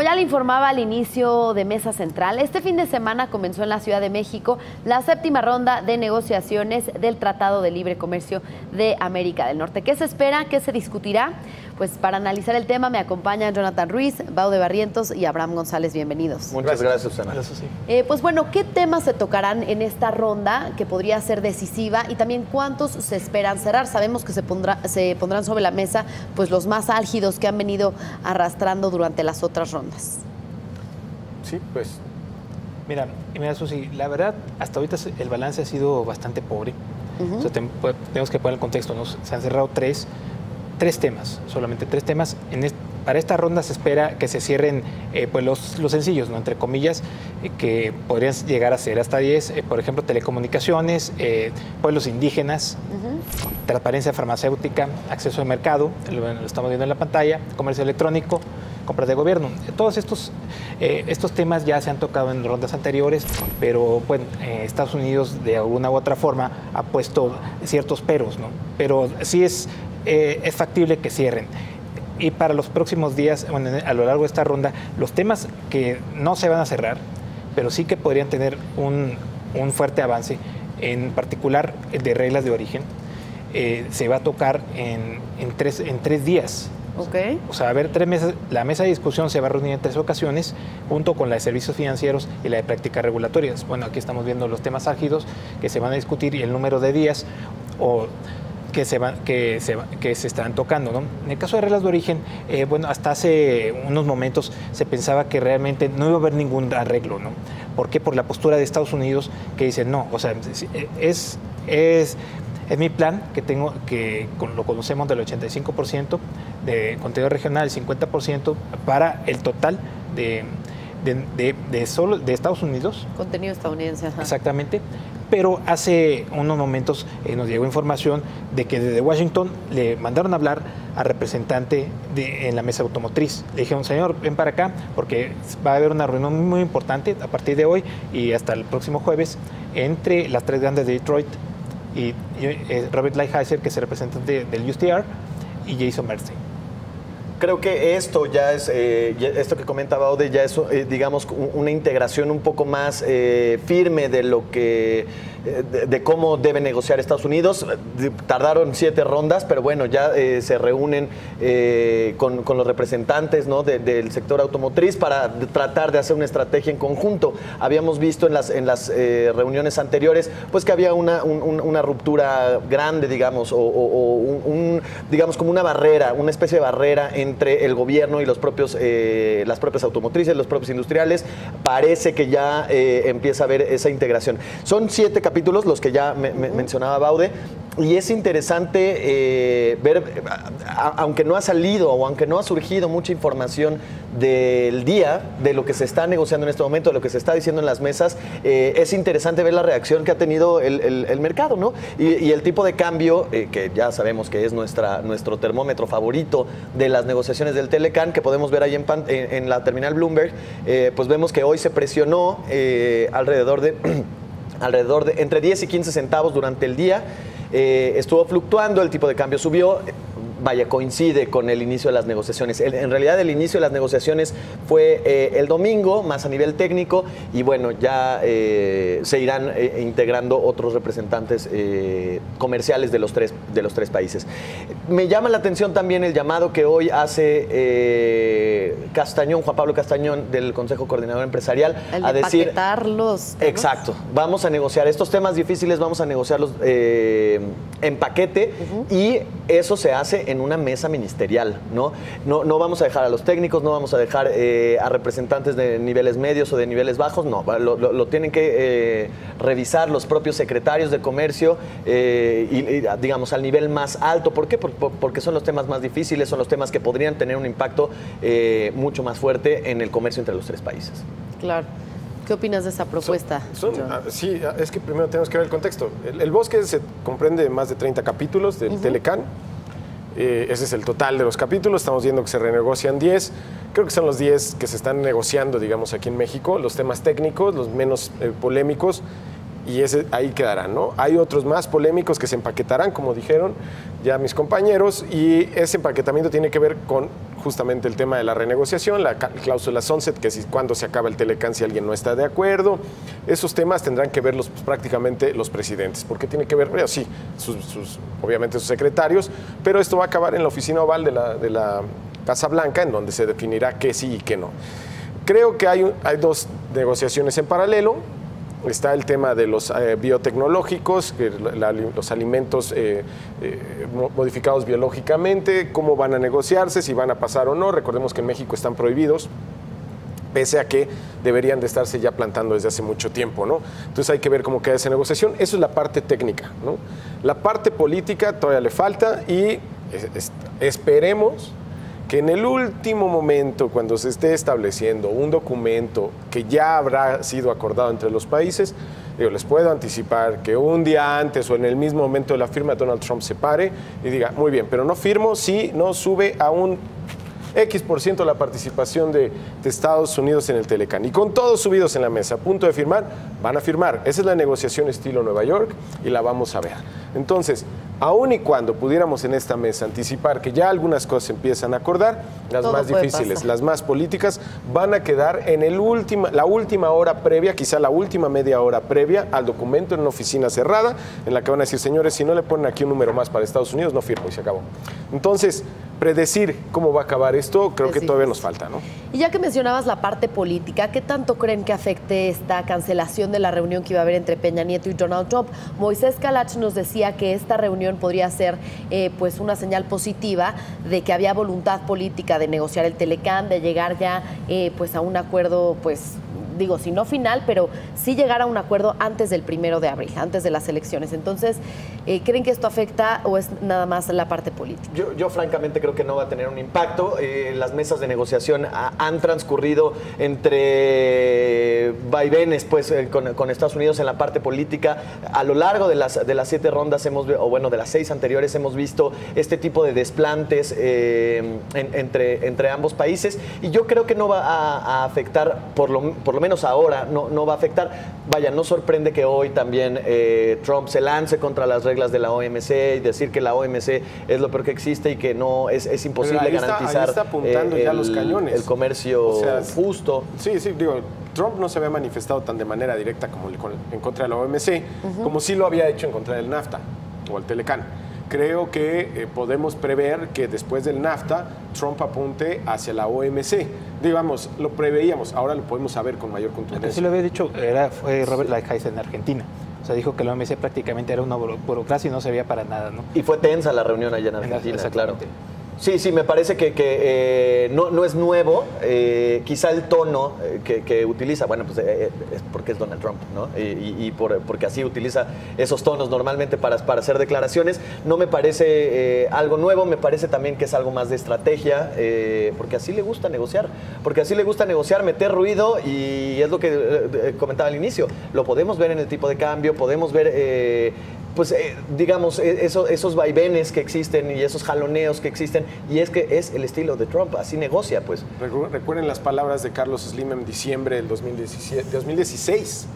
como ya le informaba al inicio de Mesa Central, este fin de semana comenzó en la Ciudad de México la 7ª ronda de negociaciones del Tratado de Libre Comercio de América del Norte. ¿Qué se espera? ¿Qué se discutirá? Pues para analizar el tema me acompañan Jonathan Ruiz, Baude Barrientos y Abraham González. Bienvenidos. Muchas gracias, Susana. Eso sí. Pues bueno, ¿qué temas se tocarán en esta ronda que podría ser decisiva y también cuántos se esperan cerrar? Sabemos que se pondrán sobre la mesa pues los más álgidos que han venido arrastrando durante las otras rondas. Sí, pues mira, Susi, la verdad hasta ahorita el balance ha sido bastante pobre. O sea, tenemos que poner el contexto, ¿no? Se han cerrado tres temas, solamente 3 temas. Para esta ronda se espera que se cierren pues los sencillos, ¿no? Entre comillas, que podrían llegar a ser hasta 10, por ejemplo, telecomunicaciones, pueblos indígenas, transparencia farmacéutica, acceso al mercado, lo estamos viendo en la pantalla, comercio electrónico, compras de gobierno. Todos estos temas ya se han tocado en rondas anteriores, pero bueno, Estados Unidos de alguna u otra forma ha puesto ciertos peros, ¿no? Pero sí es factible que cierren. Y para los próximos días, bueno, a lo largo de esta ronda, los temas que no se van a cerrar, pero sí que podrían tener un fuerte avance, en particular el de reglas de origen, se va a tocar en 3 días. Okay. O sea, va a haber 3 mesas. La mesa de discusión se va a reunir en 3 ocasiones, junto con la de servicios financieros y la de prácticas regulatorias. Bueno, aquí estamos viendo los temas álgidos que se van a discutir y el número de días que se están tocando, ¿no? En el caso de reglas de origen, bueno, hasta hace unos momentos se pensaba que realmente no iba a haber ningún arreglo, ¿no? ¿Por qué? Por la postura de Estados Unidos, que dice no, o sea, es mi plan que tengo, que lo conocemos del 85% de contenido regional, el 50% para el total de Estados Unidos. Contenido estadounidense. Ajá. Exactamente. Pero hace unos momentos nos llegó información de que desde Washington le mandaron a hablar al representante en la mesa automotriz. Le dijeron, señor, ven para acá, porque va a haber una reunión muy importante a partir de hoy y hasta el próximo jueves entre las 3 grandes de Detroit y Robert Lighthizer, que es el representante del USTR, y Jason Bernstein. Creo que esto ya es, esto que comentaba Baude, ya es, digamos, una integración un poco más firme de lo que, de cómo debe negociar Estados Unidos. Tardaron 7 rondas, pero bueno, ya se reúnen con los representantes, ¿no? del sector automotriz para tratar de hacer una estrategia en conjunto. Habíamos visto en las reuniones anteriores, pues que había una ruptura grande, digamos, digamos como una barrera, una especie de barrera entre el gobierno y las propias automotrices, los propios industriales. Parece que ya empieza a haber esa integración. Son 7 capítulos los que ya mencionaba Baude, y es interesante ver, aunque no ha salido o aunque no ha surgido mucha información del día, de lo que se está negociando en este momento, de lo que se está diciendo en las mesas, es interesante ver la reacción que ha tenido el mercado, ¿no? Y el tipo de cambio, que ya sabemos que es nuestro termómetro favorito de las negociaciones del Telecán, que podemos ver ahí en la terminal Bloomberg, pues vemos que hoy se presionó alrededor de entre 10 y 15 centavos durante el día. Estuvo fluctuando, el tipo de cambio subió. Vaya, coincide con el inicio de las negociaciones. En realidad, el inicio de las negociaciones fue el domingo, más a nivel técnico, y bueno, ya se irán integrando otros representantes comerciales de los tres países. Me llama la atención también el llamado que hoy hace Juan Pablo Castañón, del Consejo Coordinador Empresarial, a decir, paquetar los temas. Exacto, vamos a negociar estos temas difíciles, vamos a negociarlos en paquete, y eso se hace en una mesa ministerial, ¿no? No vamos a dejar a los técnicos, no vamos a dejar a representantes de niveles medios o de niveles bajos, no, lo tienen que revisar los propios secretarios de comercio y digamos al nivel más alto. ¿Por qué? Porque son los temas más difíciles, son los temas que podrían tener un impacto mucho más fuerte en el comercio entre los 3 países. Claro. ¿Qué opinas de esa propuesta? Sí, es que primero tenemos que ver el contexto. El bosque se comprende de más de 30 capítulos del Telecán. Ese es el total de los capítulos. Estamos viendo que se renegocian 10. Creo que son los 10 que se están negociando, digamos, aquí en México. Los temas técnicos, los menos polémicos. Y ahí quedarán, ¿no? Hay otros más polémicos que se empaquetarán, como dijeron ya mis compañeros, y ese empaquetamiento tiene que ver con justamente el tema de la renegociación, la cláusula sunset, que es cuando se acaba el Telecán si alguien no está de acuerdo. Esos temas tendrán que verlos pues, prácticamente los presidentes, porque tiene que ver, bueno, sí, obviamente sus secretarios, pero esto va a acabar en la oficina oval de la Casa Blanca, en donde se definirá qué sí y qué no. Creo que hay dos negociaciones en paralelo. Está el tema de los biotecnológicos, los alimentos modificados biológicamente, cómo van a negociarse, si van a pasar o no. Recordemos que en México están prohibidos, pese a que deberían de estarse ya plantando desde hace mucho tiempo, ¿no? Entonces hay que ver cómo queda esa negociación. Eso es la parte técnica, ¿no? La parte política todavía le falta y esperemos que en el último momento, cuando se esté estableciendo un documento que ya habrá sido acordado entre los países, les puedo anticipar que un día antes o en el mismo momento de la firma, Donald Trump se pare y diga, muy bien, pero no firmo si no sube a un X% la participación de Estados Unidos en el Telecán. Y con todos subidos en la mesa, a punto de firmar, van a firmar. Esa es la negociación estilo Nueva York y la vamos a ver. Entonces, aun y cuando pudiéramos en esta mesa anticipar que ya algunas cosas se empiezan a acordar, las todo más difíciles, pasar. las más políticas, van a quedar en la última hora previa, quizá la última media hora previa al documento en una oficina cerrada, en la que van a decir, señores, si no le ponen aquí un número más para Estados Unidos, no firmo y se acabó. Entonces, predecir cómo va a acabar esto, creo que todavía nos falta, ¿no? Y ya que mencionabas la parte política, ¿qué tanto creen que afecte esta cancelación de la reunión que iba a haber entre Peña Nieto y Donald Trump? Moisés Calach nos decía que esta reunión podría ser pues una señal positiva de que había voluntad política de negociar el Telecán, de llegar ya pues a un acuerdo, pues digo, si no final, pero sí llegar a un acuerdo antes del 1 de abril, antes de las elecciones. Entonces, ¿creen que esto afecta o es nada más la parte política? Yo francamente creo que no va a tener un impacto. Las mesas de negociación han transcurrido entre vaivenes pues, con Estados Unidos en la parte política. A lo largo de las 7 rondas, de las 6 anteriores, hemos visto este tipo de desplantes entre ambos países. Y yo creo que no va a afectar, por lo menos ahora, no va a afectar. Vaya, no sorprende que hoy también Trump se lance contra las reglas de la OMC y decir que la OMC es lo peor que existe y que no es imposible garantizar ahí está apuntando ya los cañones. El comercio justo. Sí, digo, Trump no se había manifestado tan de manera directa como en contra de la OMC, como sí lo había hecho en contra del NAFTA o el Telecán. Creo que podemos prever que después del NAFTA, Trump apunte hacia la OMC. Digamos, lo preveíamos, ahora lo podemos saber con mayor contundencia. Sí lo había dicho, fue Robert Lighthizer en Argentina. O sea, dijo que la OMC prácticamente era una burocracia y no servía para nada, ¿no? Y fue tensa la reunión allá en Argentina, claro. Sí, me parece que no es nuevo. Quizá el tono que utiliza, bueno, pues es porque es Donald Trump, ¿no? Porque así utiliza esos tonos normalmente para hacer declaraciones. No me parece algo nuevo, me parece también que es algo más de estrategia, porque así le gusta negociar. Porque así le gusta negociar, meter ruido, y es lo que comentaba al inicio. Lo podemos ver en el tipo de cambio, podemos ver... digamos, esos vaivenes que existen y esos jaloneos que existen, y es que es el estilo de Trump, así negocia, pues. Recuerden las palabras de Carlos Slim en diciembre del 2016,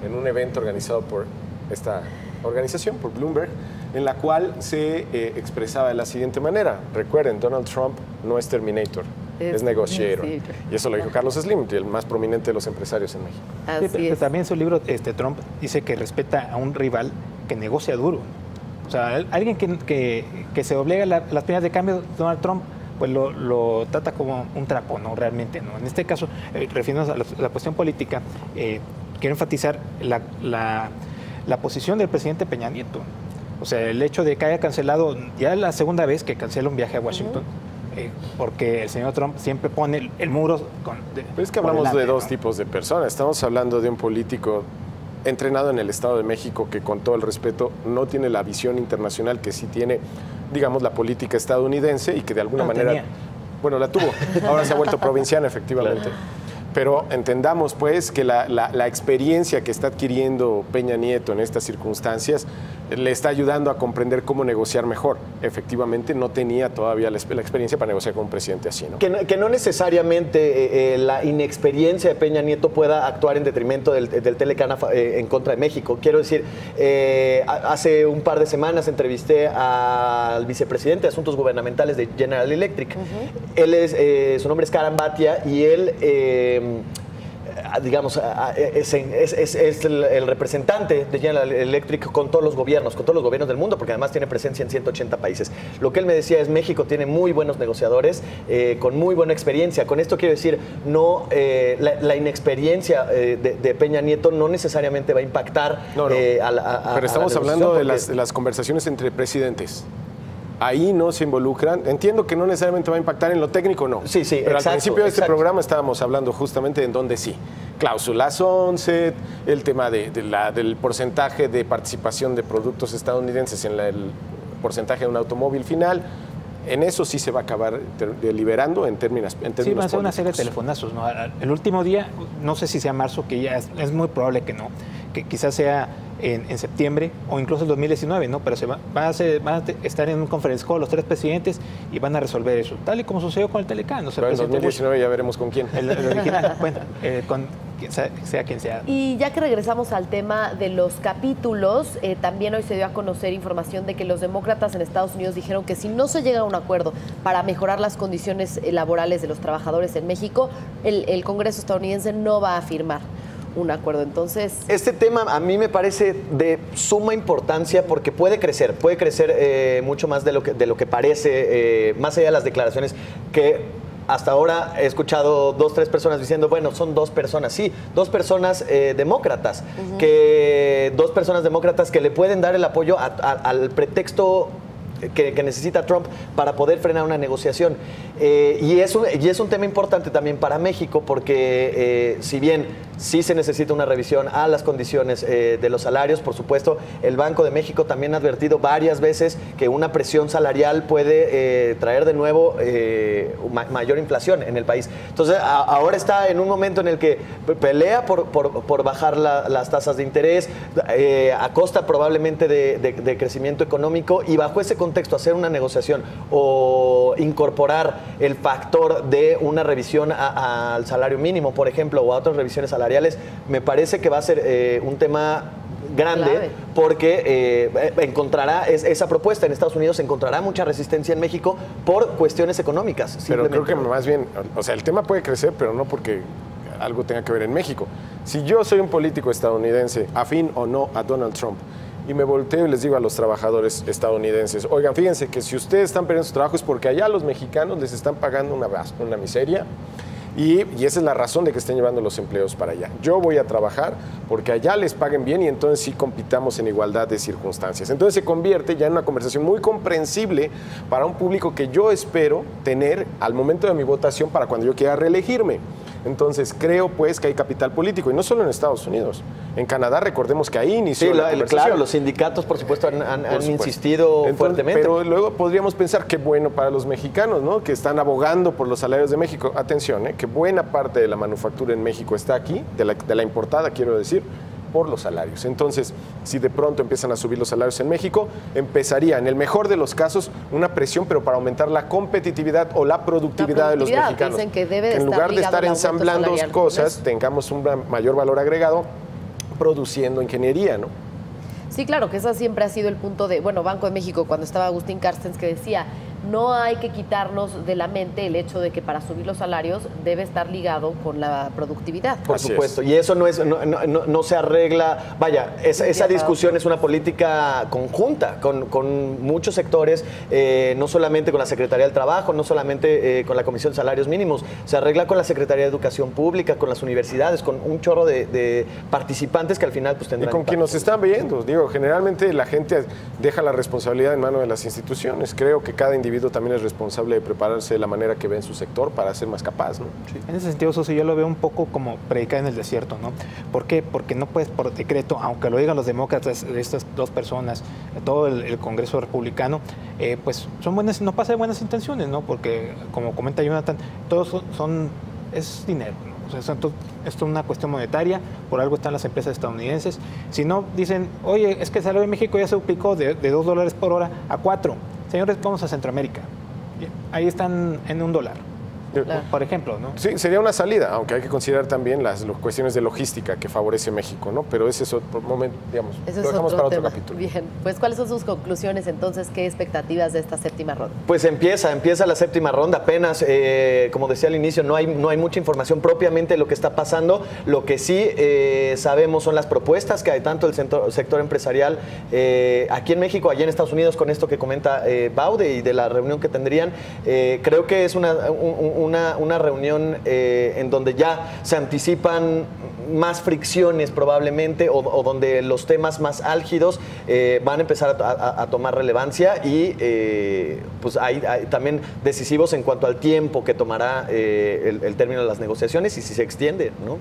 en un evento organizado por esta organización, por Bloomberg, en la cual se expresaba de la siguiente manera. Recuerden, Donald Trump no es Terminator, es negotiator. Y eso lo dijo Carlos Slim, el más prominente de los empresarios en México. Así es. También en su libro Trump dice que respeta a un rival que negocia duro. O sea, alguien que se obliga a las primas de cambio, Donald Trump, pues lo trata como un trapo, ¿no? Realmente, ¿no? En este caso, refiriéndonos a la cuestión política, quiero enfatizar la posición del presidente Peña Nieto. O sea, el hecho de que haya cancelado, ya la segunda vez que cancela un viaje a Washington, porque el señor Trump siempre pone el muro Pero es que hablamos de dos tipos de personas. Estamos hablando de un político entrenado en el Estado de México que, con todo el respeto, no tiene la visión internacional que sí tiene, digamos, la política estadounidense, y que de alguna manera... Tenía. Bueno, la tuvo. Ahora se ha vuelto provinciana, efectivamente. Claro. Pero entendamos, pues, que la experiencia que está adquiriendo Peña Nieto en estas circunstancias le está ayudando a comprender cómo negociar mejor. Efectivamente, no tenía todavía la experiencia para negociar con un presidente así, ¿no? Que no necesariamente la inexperiencia de Peña Nieto pueda actuar en detrimento del Telecán en contra de México. Quiero decir, hace un par de semanas entrevisté al vicepresidente de Asuntos Gubernamentales de General Electric. Él es, su nombre es Karan Bhatia y él... digamos, es el representante de General Electric con todos los gobiernos del mundo, porque además tiene presencia en 180 países. Lo que él me decía es, México tiene muy buenos negociadores, con muy buena experiencia. Con esto quiero decir, no, la inexperiencia de Peña Nieto no necesariamente va a impactar pero estamos hablando de las conversaciones entre presidentes. Ahí no se involucran. Entiendo que no necesariamente va a impactar en lo técnico, no. Sí, pero al principio de este programa estábamos hablando justamente en donde sí. Cláusula sunset, el tema del porcentaje de participación de productos estadounidenses en el porcentaje de un automóvil final. En eso sí se va a acabar deliberando en términos sí, va a ser una serie de telefonazos, ¿no? El último día, no sé si sea marzo, que ya es muy probable que no, que quizás sea en septiembre o incluso el 2019, ¿no? Pero van a estar en un conference call los tres presidentes y van a resolver eso, tal y como sucedió con el Telecán. Pero en 2019 ya veremos con quién. El original, bueno, con sea quien sea. Y ya que regresamos al tema de los capítulos, también hoy se dio a conocer información de que los demócratas en Estados Unidos dijeron que si no se llega a un acuerdo para mejorar las condiciones laborales de los trabajadores en México, el Congreso estadounidense no va a firmar un acuerdo. Entonces, este tema a mí me parece de suma importancia porque puede crecer mucho más de lo que parece, más allá de las declaraciones que hasta ahora he escuchado 2, 3 personas diciendo, bueno, son 2 personas, sí, 2 personas demócratas, dos personas demócratas que le pueden dar el apoyo al pretexto que necesita Trump para poder frenar una negociación. Y es un tema importante también para México porque si bien sí se necesita una revisión a las condiciones de los salarios, por supuesto, el Banco de México también ha advertido varias veces que una presión salarial puede traer de nuevo mayor inflación en el país. Entonces, ahora está en un momento en el que pelea por bajar las tasas de interés a costa probablemente de crecimiento económico, y bajo ese contexto hacer una negociación o incorporar el factor de una revisión al salario mínimo, por ejemplo, o a otras revisiones salariales, me parece que va a ser un tema grande, porque esa propuesta en Estados Unidos encontrará mucha resistencia en México por cuestiones económicas. Pero creo que más bien, o sea, el tema puede crecer, pero no porque algo tenga que ver en México. Si yo soy un político estadounidense, afín o no a Donald Trump, y me volteo y les digo a los trabajadores estadounidenses, oigan, fíjense que si ustedes están perdiendo su trabajo es porque allá los mexicanos les están pagando una miseria, y esa es la razón de que estén llevando los empleos para allá. Yo voy a trabajar porque allá les paguen bien y entonces sí compitamos en igualdad de circunstancias. Entonces se convierte ya en una conversación muy comprensible para un público que yo espero tener al momento de mi votación para cuando yo quiera reelegirme. Entonces creo pues que hay capital político, y no solo en Estados Unidos. En Canadá, recordemos que ahí inició la conversación. Claro, los sindicatos por supuesto han insistido fuertemente. Pero luego podríamos pensar qué bueno para los mexicanos, ¿no? Que están abogando por los salarios de México. Atención, que buena parte de la manufactura en México está aquí, de la importada quiero decir, por los salarios. Entonces, si de pronto empiezan a subir los salarios en México, empezaría, en el mejor de los casos, una presión, pero para aumentar la competitividad o la productividad de los mexicanos. Dicen que debe de en lugar de estar ensamblando cosas, pues tengamos un mayor valor agregado produciendo ingeniería, ¿no? Sí, claro, que ese siempre ha sido el punto de, bueno, Banco de México, cuando estaba Agustín Carstens, que decía, no hay que quitarnos de la mente el hecho de que para subir los salarios debe estar ligado con la productividad. Por supuesto, y eso no se arregla, vaya, esa discusión es una política conjunta con muchos sectores, no solamente con la Secretaría del Trabajo, no solamente con la Comisión de Salarios Mínimos, se arregla con la Secretaría de Educación Pública, con las universidades, con un chorro de participantes que al final pues tendrán. Y con quien nos están viendo, digo, generalmente la gente deja la responsabilidad en manos de las instituciones. Creo que cada individuo también es responsable de prepararse de la manera que ve en su sector para ser más capaz, ¿no? Sí. En ese sentido, Susi, yo lo veo un poco como predicar en el desierto, ¿no? ¿Por qué? Porque no puedes por decreto, aunque lo digan los demócratas, de estas 2 personas, todo el Congreso republicano, pues son buenas, no pasa de buenas intenciones, ¿no? Porque, como comenta Jonathan, todos es dinero, ¿no? O sea, esto es una cuestión monetaria, por algo están las empresas estadounidenses. Si no, dicen, oye, es que el salario en México ya se duplicó de $2 por hora a 4. Señores, vamos a Centroamérica. Ahí están en $1. Claro. Por ejemplo, ¿no? Sí, sería una salida, aunque hay que considerar también las cuestiones de logística que favorece México, ¿no? Pero ese es otro momento, digamos, Eso lo es dejamos otro para tema. otro capítulo. Bien, pues ¿cuáles son sus conclusiones entonces? ¿Qué expectativas de esta séptima ronda? Pues empieza la séptima ronda, apenas, como decía al inicio, no hay mucha información propiamente de lo que está pasando. Lo que sí sabemos son las propuestas que hay tanto del sector empresarial aquí en México, allá en Estados Unidos, con esto que comenta Baude y de la reunión que tendrían. Creo que es una reunión en donde ya se anticipan más fricciones probablemente o donde los temas más álgidos van a empezar a tomar relevancia y pues hay también decisivos en cuanto al tiempo que tomará el término de las negociaciones y si se extiende, ¿no?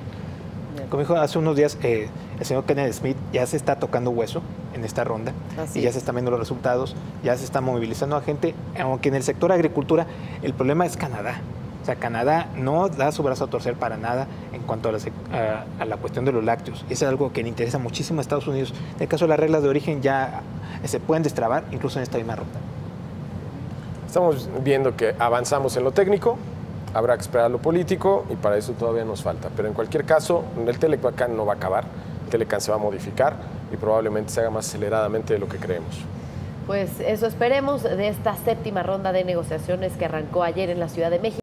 Como dijo hace unos días, el señor Kenneth Smith ya se está tocando hueso en esta ronda. Así y ya es. se están viendo los resultados, ya se está movilizando a gente, aunque en el sector agricultura el problema es Canadá. O sea, Canadá no da su brazo a torcer para nada en cuanto a la cuestión de los lácteos. Y eso es algo que le interesa muchísimo a Estados Unidos. En el caso de las reglas de origen ya se pueden destrabar, incluso en esta misma ronda. Estamos viendo que avanzamos en lo técnico, habrá que esperar lo político y para eso todavía nos falta. Pero en cualquier caso, el Telecán no va a acabar, el Telecán se va a modificar y probablemente se haga más aceleradamente de lo que creemos. Pues eso esperemos de esta séptima ronda de negociaciones que arrancó ayer en la Ciudad de México.